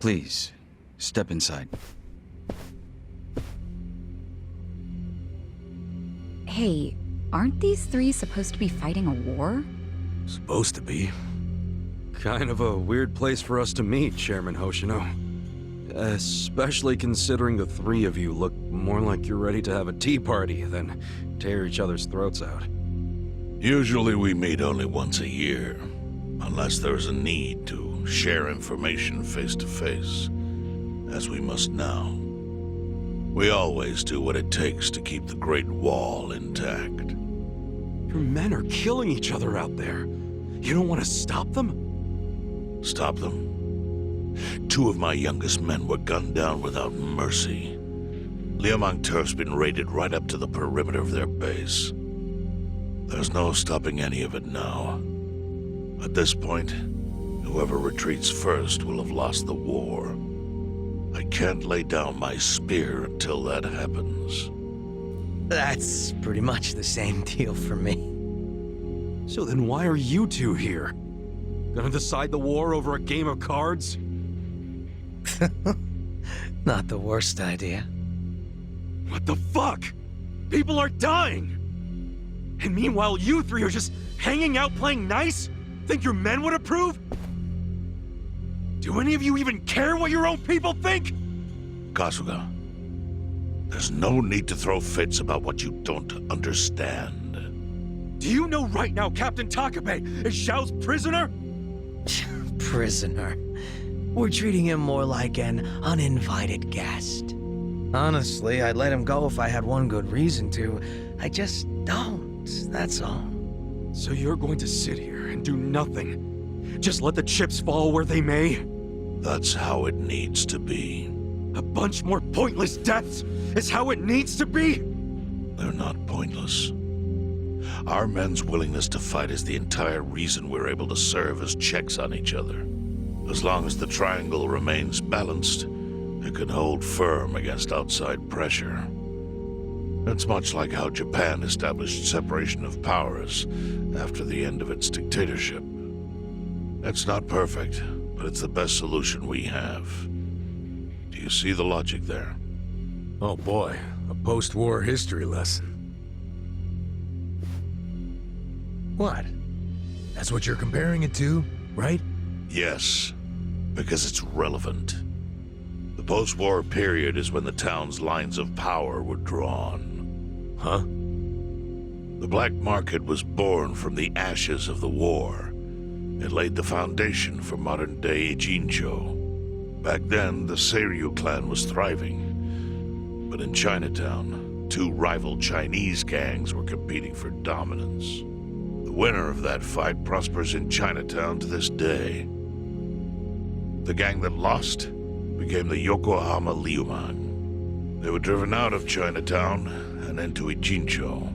Please, step inside. Hey, aren't these three supposed to be fighting a war? Supposed to be. Kind of a weird place for us to meet, Chairman Hoshino. Especially considering the three of you look more like you're ready to have a tea party than tear each other's throats out. Usually we meet only once a year, unless there is a need to share information face to face, as we must now. We always do what it takes to keep the Great Wall intact. Your men are killing each other out there. You don't want to stop them? Stop them? 2 of my youngest men were gunned down without mercy. Liumang Turf's been raided right up to the perimeter of their base. There's no stopping any of it now. At this point, whoever retreats first will have lost the war. I can't lay down my spear until that happens. That's pretty much the same deal for me. So then why are you two here? Gonna decide the war over a game of cards? Not the worst idea. What the fuck? People are dying! And meanwhile you three are just hanging out playing nice? Think your men would approve? Do any of you even care what your own people think? Kasuga, there's no need to throw fits about what you don't understand. Do you know right now Captain Takabe is Xiao's prisoner? Prisoner. We're treating him more like an uninvited guest. Honestly, I'd let him go if I had one good reason to. I just don't, that's all. So you're going to sit here and do nothing? Just let the chips fall where they may? That's how it needs to be. A bunch more pointless deaths is how it needs to be? They're not pointless. Our men's willingness to fight is the entire reason we're able to serve as checks on each other. As long as the triangle remains balanced, it can hold firm against outside pressure. It's much like how Japan established separation of powers after the end of its dictatorship. It's not perfect, but it's the best solution we have. Do you see the logic there? Oh boy, a post-war history lesson. What? That's what you're comparing it to, right? Yes, because it's relevant. The post-war period is when the town's lines of power were drawn. Huh? The black market was born from the ashes of the war. It laid the foundation for modern-day Jincho. Back then, the Seiryu clan was thriving. But in Chinatown, 2 rival Chinese gangs were competing for dominance. The winner of that fight prospers in Chinatown to this day. The gang that lost became the Yokohama Liumang. They were driven out of Chinatown and into Ijincho.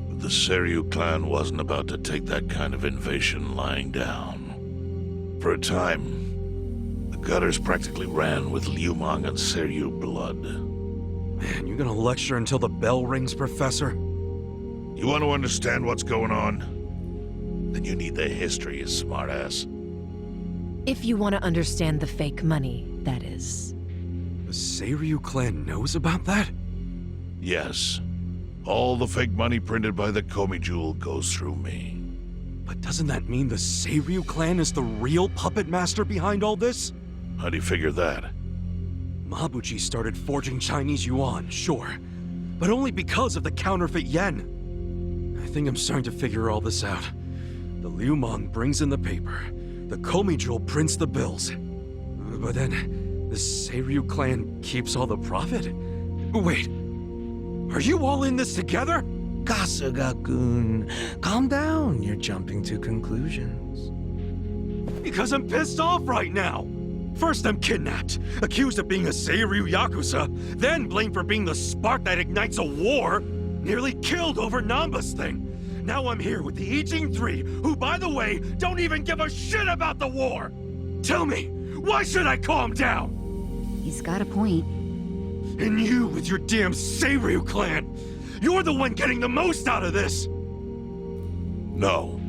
But the Seiryu clan wasn't about to take that kind of invasion lying down. For a time, the gutters practically ran with Liumang and Seiryu blood. Man, you gonna lecture until the bell rings, Professor? You want to understand what's going on? Then you need the history, you smartass. If you want to understand the fake money, that is. The Seiryu clan knows about that? Yes. All the fake money printed by the Komi Jewel goes through me. But doesn't that mean the Seiryu clan is the real puppet master behind all this? How do you figure that? Mabuchi started forging Chinese yuan, sure. But only because of the counterfeit yen. I think I'm starting to figure all this out. The Liumang brings in the paper. The Komi Jewel prints the bills. But then, the Seiryu clan keeps all the profit? Wait, are you all in this together? Kasuga-kun, calm down. You're jumping to conclusions. Because I'm pissed off right now. First I'm kidnapped, accused of being a Seiryu Yakuza, then blamed for being the spark that ignites a war, nearly killed over Namba's thing. Now I'm here with the Ijing 3, who, by the way, don't even give a shit about the war! Tell me, why should I calm down? He's got a point. And you with your damn Seiryu clan! You're the one getting the most out of this! No,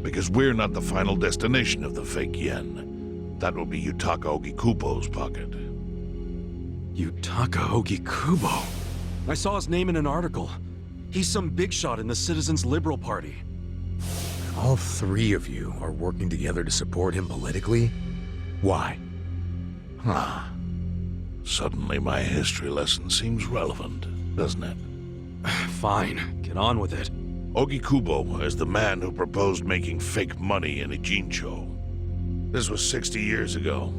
because we're not the final destination of the fake yen. That will be Yutaka Ogikubo's pocket. Yutaka Ogikubo. I saw his name in an article. He's some big shot in the Citizens Liberal Party. All three of you are working together to support him politically? Why? Huh. Suddenly my history lesson seems relevant, doesn't it? Fine, get on with it. Ogikubo is the man who proposed making fake money in Ijincho. This was 60 years ago.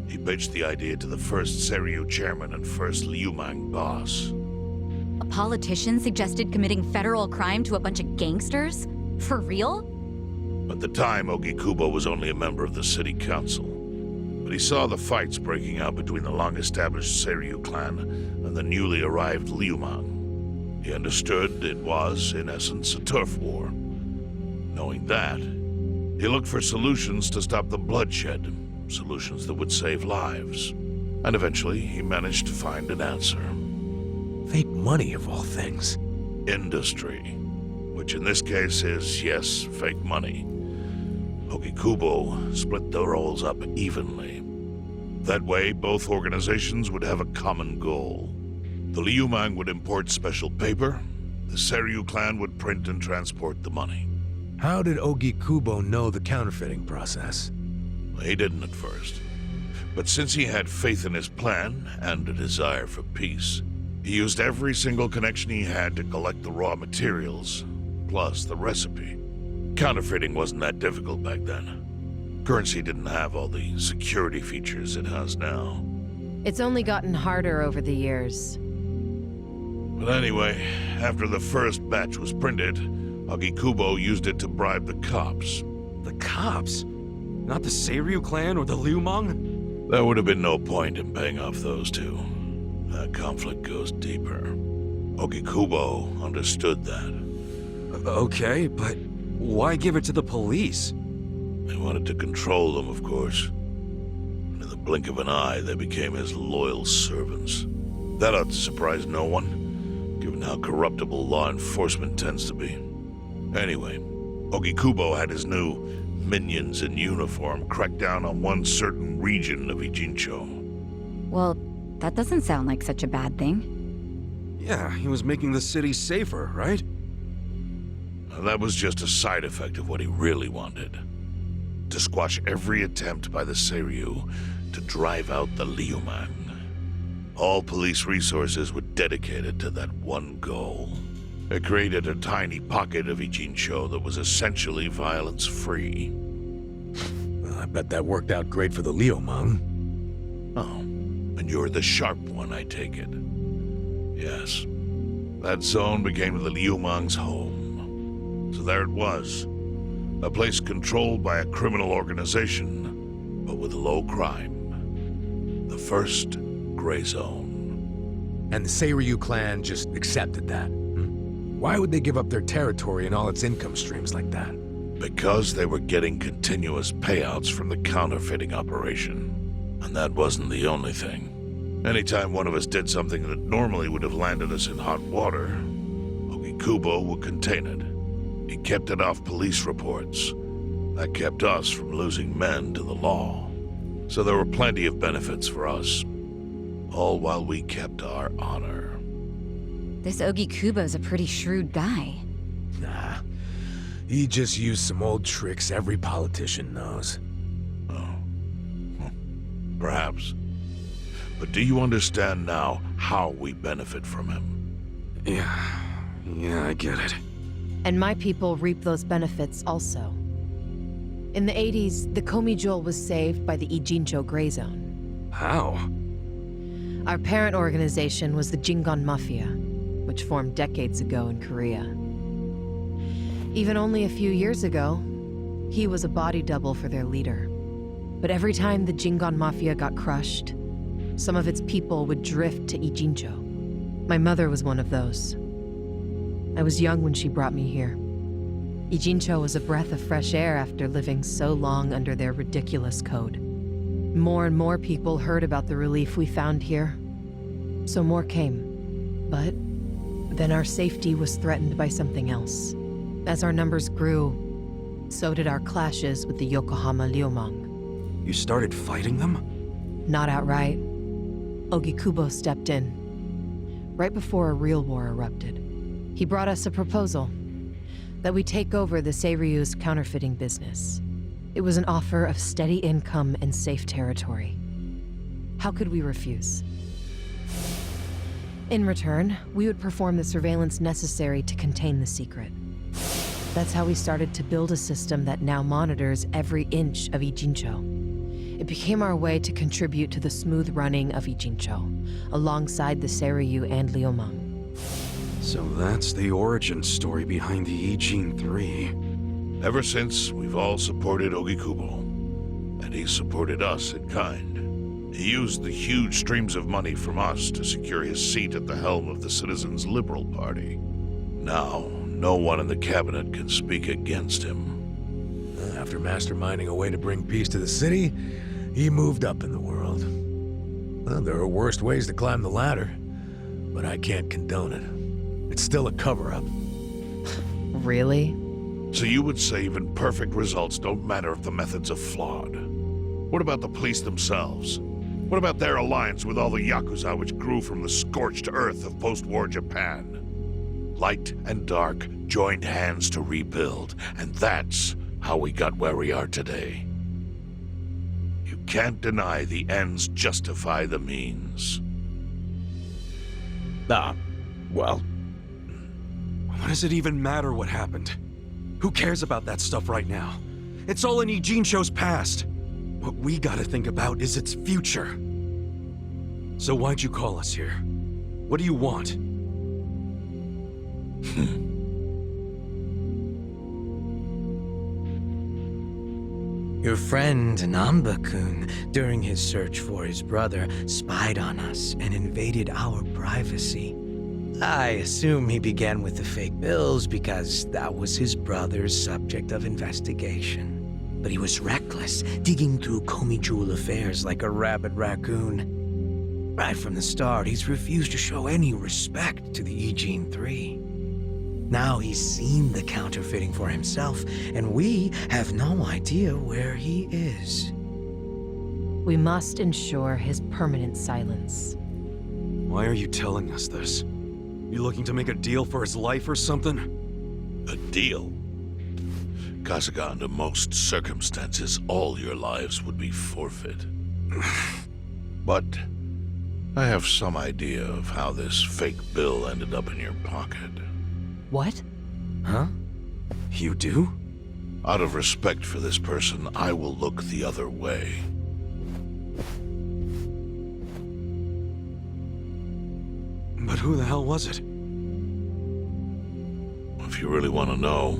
He pitched the idea to the first Seiryu chairman and first Liumang boss. A politician suggested committing federal crime to a bunch of gangsters? For real? At the time, Ogikubo was only a member of the city council. But he saw the fights breaking out between the long-established Seiryu clan and the newly arrived Liumang. He understood it was, in essence, a turf war. Knowing that, he looked for solutions to stop the bloodshed, solutions that would save lives. And eventually, he managed to find an answer. Fake money, of all things. Industry. Which in this case is, yes, fake money. Ogikubo split the roles up evenly. That way, both organizations would have a common goal. The Liumang would import special paper, the Seiryu clan would print and transport the money. How did Ogikubo know the counterfeiting process? He didn't at first. But since he had faith in his plan and a desire for peace, he used every single connection he had to collect the raw materials, plus the recipe. Counterfeiting wasn't that difficult back then. Currency didn't have all the security features it has now. It's only gotten harder over the years. But anyway, after the first batch was printed, Ogikubo used it to bribe the cops. The cops? Not the Seiryu clan or the Liumang? There would have been no point in paying off those two. That conflict goes deeper. Ogikubo understood that. Okay, but why give it to the police? They wanted to control them, of course. And in the blink of an eye, they became his loyal servants. That ought to surprise no one, given how corruptible law enforcement tends to be. Anyway, Ogikubo had his new minions in uniform crack down on one certain region of Ijincho. Well, that doesn't sound like such a bad thing. Yeah, he was making the city safer, right? That was just a side effect of what he really wanted. To squash every attempt by the Seiryu to drive out the Liumang. All police resources were dedicated to that one goal. It created a tiny pocket of Ijincho that was essentially violence-free. Well, I bet that worked out great for the Liumang. Oh, and you're the sharp one, I take it. Yes. That zone became the Liumang's home. So there it was. A place controlled by a criminal organization, but with low crime. The first gray zone. And the Seiryu clan just accepted that. Why would they give up their territory and all its income streams like that? Because they were getting continuous payouts from the counterfeiting operation. And that wasn't the only thing. Anytime one of us did something that normally would have landed us in hot water, Ogikubo would contain it. He kept it off police reports. That kept us from losing men to the law. So there were plenty of benefits for us. All while we kept our honor. This Ogikubo's a pretty shrewd guy. Nah. He just used some old tricks every politician knows. Oh. Perhaps. But do you understand now how we benefit from him? Yeah, I get it. And my people reap those benefits also. In the 80s, the Komi Jewel was saved by the Ijincho Gray Zone. How? Our parent organization was the Jingon Mafia, which formed decades ago in Korea. Even only a few years ago, he was a body double for their leader. But every time the Jingon Mafia got crushed, some of its people would drift to Ijincho. My mother was one of those. I was young when she brought me here. Ijincho was a breath of fresh air after living so long under their ridiculous code. More and more people heard about the relief we found here, so more came. But then our safety was threatened by something else. As our numbers grew, so did our clashes with the Yokohama Liumang. You started fighting them? Not outright. Ogikubo stepped in, right before a real war erupted. He brought us a proposal that we take over the Seiryu's counterfeiting business. It was an offer of steady income and safe territory. How could we refuse? In return, we would perform the surveillance necessary to contain the secret. That's how we started to build a system that now monitors every inch of Ijincho. It became our way to contribute to the smooth running of Ijincho, alongside the Seiryu and Liumang. So that's the origin story behind the Ijin 3. Ever since, we've all supported Ogikubo, and he supported us in kind. He used the huge streams of money from us to secure his seat at the helm of the Citizens' Liberal Party. Now, no one in the cabinet can speak against him. After masterminding a way to bring peace to the city, he moved up in the world. Well, there are worse ways to climb the ladder, but I can't condone it. It's still a cover-up. Really? So you would say even perfect results don't matter if the methods are flawed? What about the police themselves? What about their alliance with all the Yakuza which grew from the scorched earth of post-war Japan? Light and dark joined hands to rebuild, and that's how we got where we are today. You can't deny the ends justify the means. Well, What does it even matter what happened? Who cares about that stuff right now? It's all in Ijincho's past. What we gotta think about is its future. So why'd you call us here? What do you want? Your friend Namba-kun, during his search for his brother, spied on us and invaded our privacy. I assume he began with the fake bills because that was his brother's subject of investigation. But he was reckless, digging through Komijul affairs like a rabid raccoon. Right from the start, he's refused to show any respect to the Ijin 3. Now he's seen the counterfeiting for himself, and we have no idea where he is. We must ensure his permanent silence. Why are you telling us this? You looking to make a deal for his life or something? A deal? Kasuga, under most circumstances, all your lives would be forfeit. But I have some idea of how this fake bill ended up in your pocket. What? Huh? You do? Out of respect for this person, I will look the other way. But who the hell was it? If you really want to know,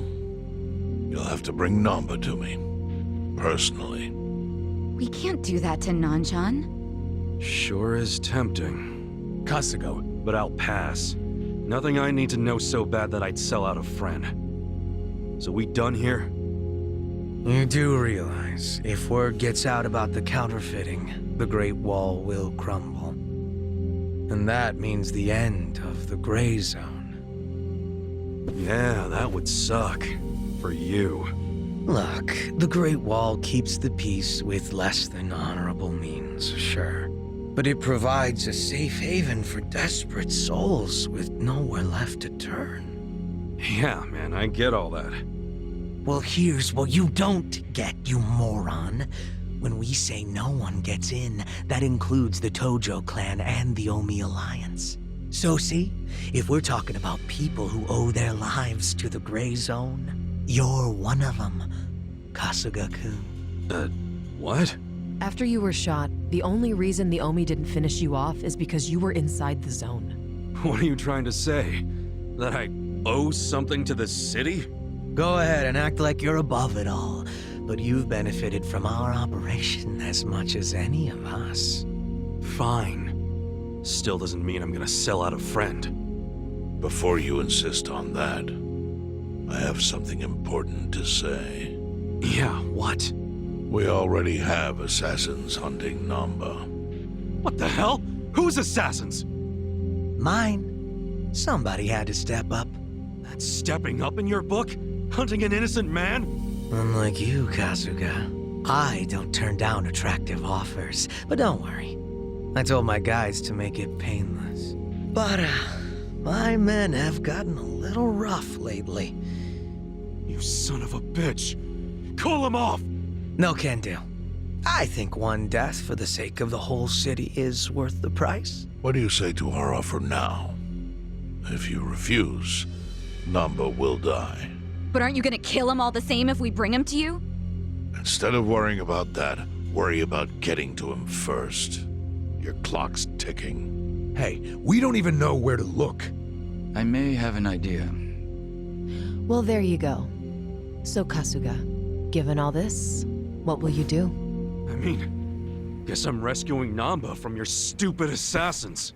you'll have to bring Namba to me. Personally. We can't do that to Nanchan. Sure is tempting. Kasuga, But I'll pass. Nothing I need to know so bad that I'd sell out a friend. So we done here? You do realize, if word gets out about the counterfeiting, the Great Wall will crumble. And that means the end of the Gray Zone. Yeah, that would suck. For you. Look, the Great Wall keeps the peace with less than honorable means, sure. But it provides a safe haven for desperate souls with nowhere left to turn. Yeah, man, I get all that. Well, here's what you don't get, you moron. When we say no one gets in, that includes the Tojo clan and the Omi Alliance. So see, if we're talking about people who owe their lives to the Gray Zone, you're one of them, Kasuga-kun. What? After you were shot, the only reason the Omi didn't finish you off is because you were inside the zone. What are you trying to say? That I owe something to the city? Go ahead and act like you're above it all, but you've benefited from our operation as much as any of us. Fine. Still doesn't mean I'm gonna sell out a friend. Before you insist on that, I have something important to say. Yeah, what? We already have assassins hunting Namba. What the hell? Who's assassins? Mine. Somebody had to step up. That's stepping up in your book? Hunting an innocent man? Unlike you, Kasuga. I don't turn down attractive offers, but don't worry. I told my guys to make it painless. But, my men have gotten a little rough lately. You son of a bitch! Call him off! No can do. I think one death for the sake of the whole city is worth the price. What do you say to our offer now? If you refuse, Namba will die. But aren't you gonna kill him all the same if we bring him to you? Instead of worrying about that, worry about getting to him first. Your clock's ticking. Hey, we don't even know where to look. I may have an idea. Well, there you go. So, Kasuga, given all this, what will you do? I mean, guess I'm rescuing Namba from your stupid assassins.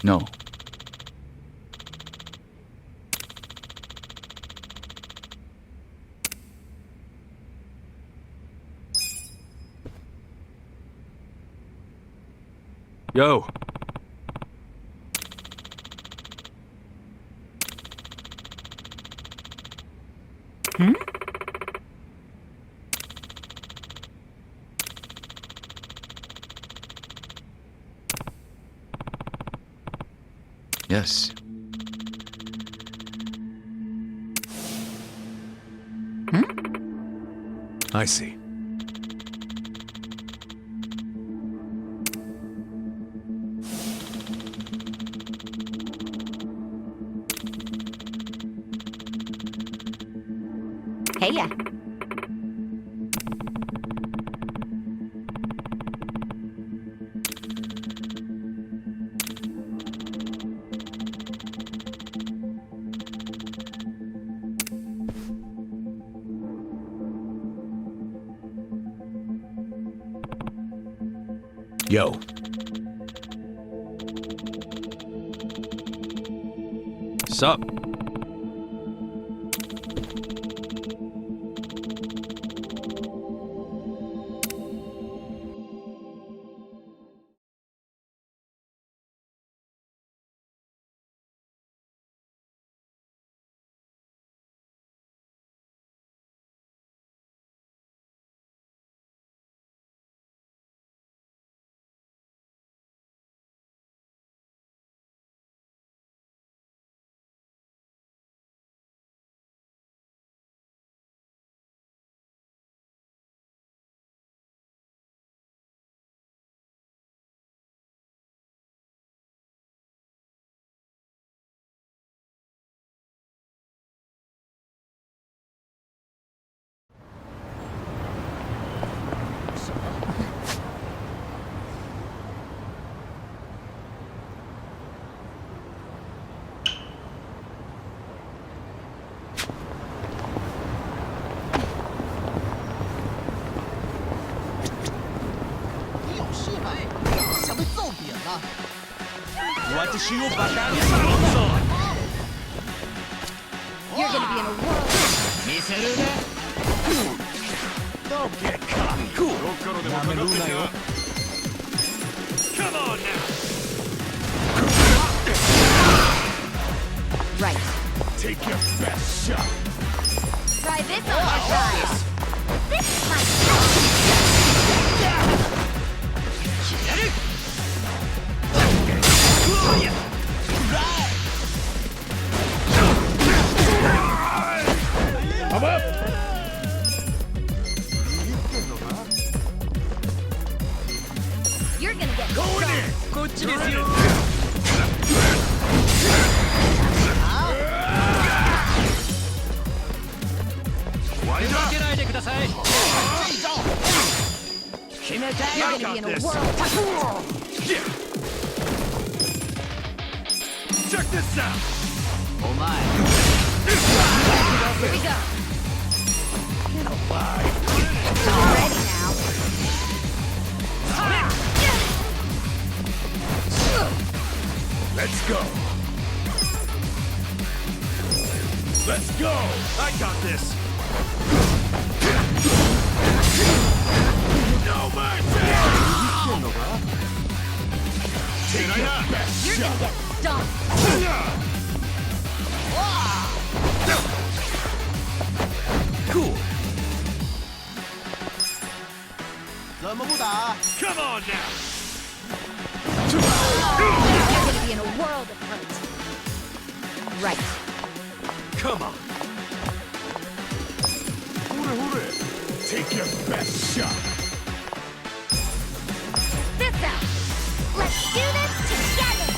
No. Yo! Yes. I see. Hey ya. Yo. Sup? You're gonna be in a world. Don't get cocky. Cool. Come on now! Right. Take your best shot. Try this on my side. This is my I'm up. You're gonna get Going in. You're gonna be in a world. Check this out! Here we go. Ready now. Let's go. Let's go. I got this! No mercy! You're gonna get stomped. Cool. Come on now! You're gonna be in a world of hurt. Right. Come on. Take your best shot. This out. Let's do this together.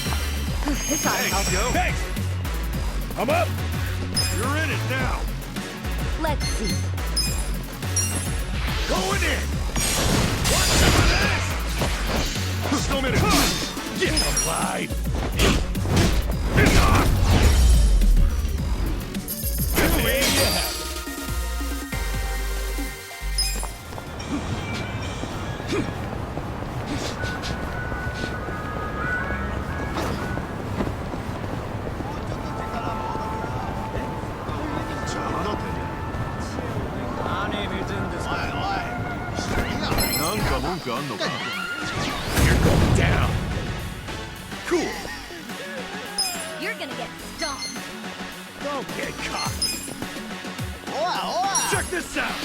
This ought to help. Yo. Thanks. I'm up. You're in it now! Let's see. Going in! What's some of this? Still minute. Get alive. There you have it. You're going down. Cool. You're gonna get stomped. Don't get cocky. Check this out.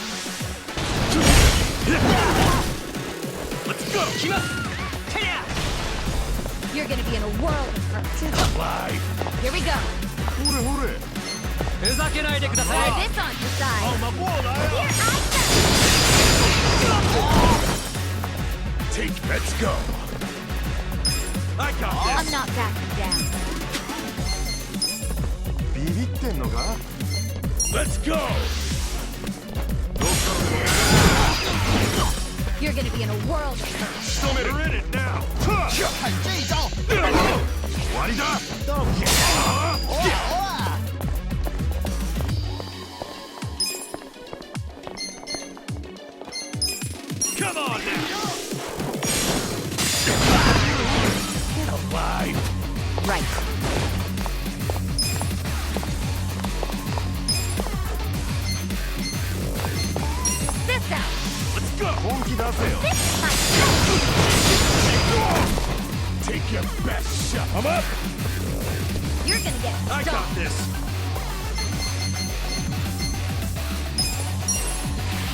Let's go. You're gonna be in a world of hurt. Alive. Here we go. Try this on your side. Here Let's go. I got this. I'm not backing down. Let's go. You're gonna be in a world of hurt. You're in it now. Come on now. Get alive. Right. This out. Let's go. This might Take your best shot. I'm up. You're gonna get I got stomped. this.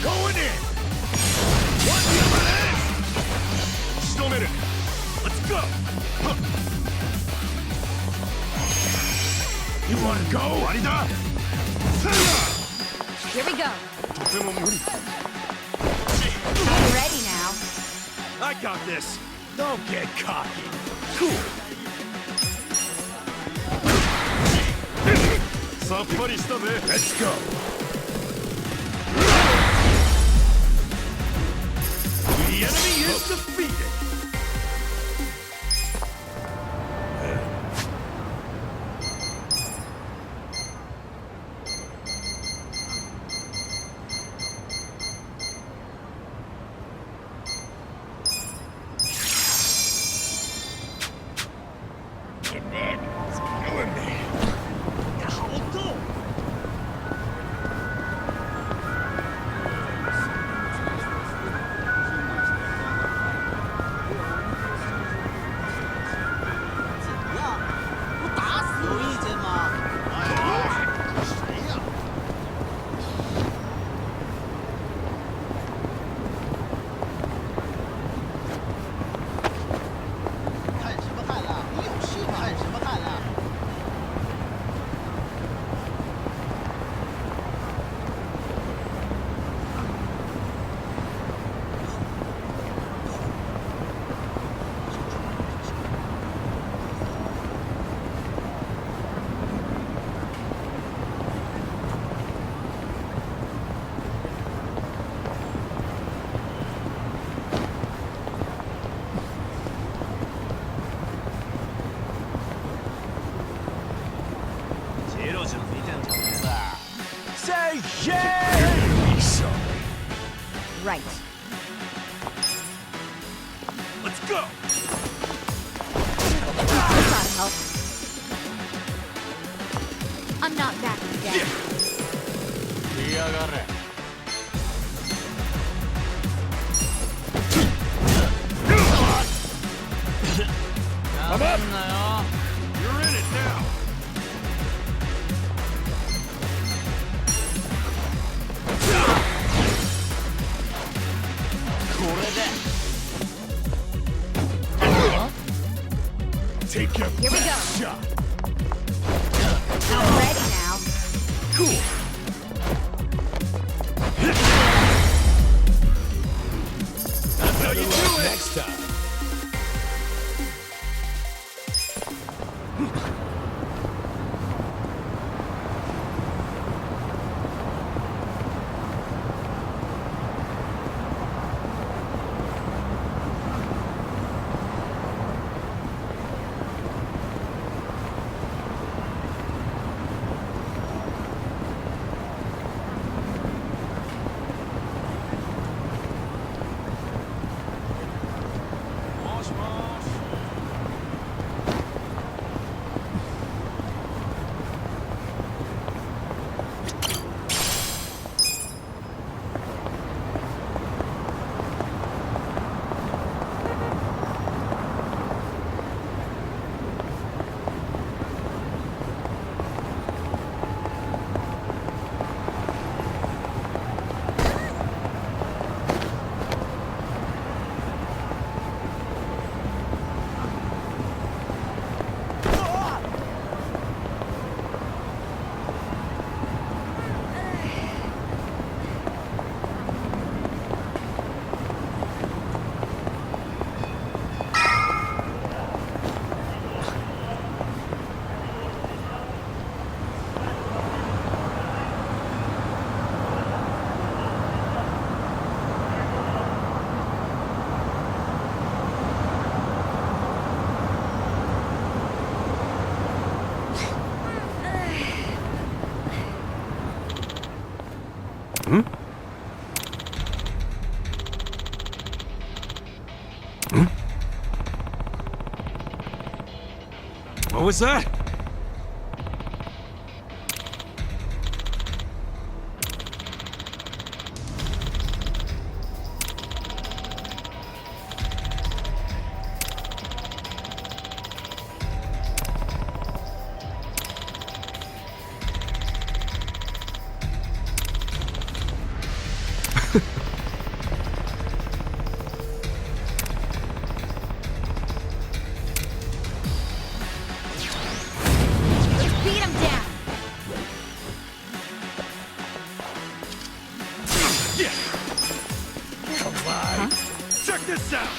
Going in. What's some of this? Still minute. Let's go. You want to go? Here we go. I'm ready now. I got this. Don't get cocky. Cool. Let's go. The enemy is defeated. Killing me. Say yeah! You're gonna be sorry. Right. Let's go. This ought to help. I'm not backing down. I'm up! You're in it now. Take your Here we go. best shot. I'm ready now. Cool. That's how you do it. Next time. What was that? Beat him down. Come on. Check this out.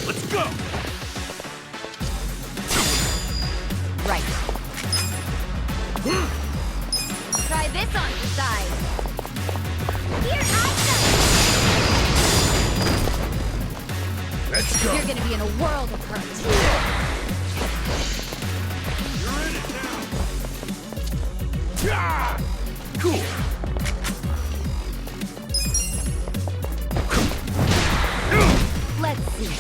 Let's go. Right. Try this on the side. Here I come. Let's go. You're gonna be in a world of hurt. You're in it now. Ah! Cool. Let's see.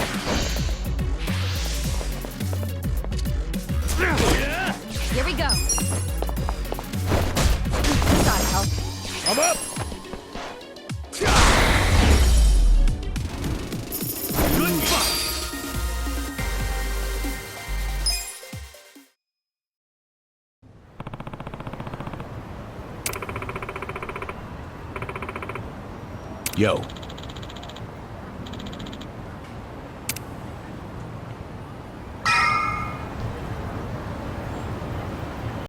Here we go. Gotta help. I'm up. Good fight. Yo,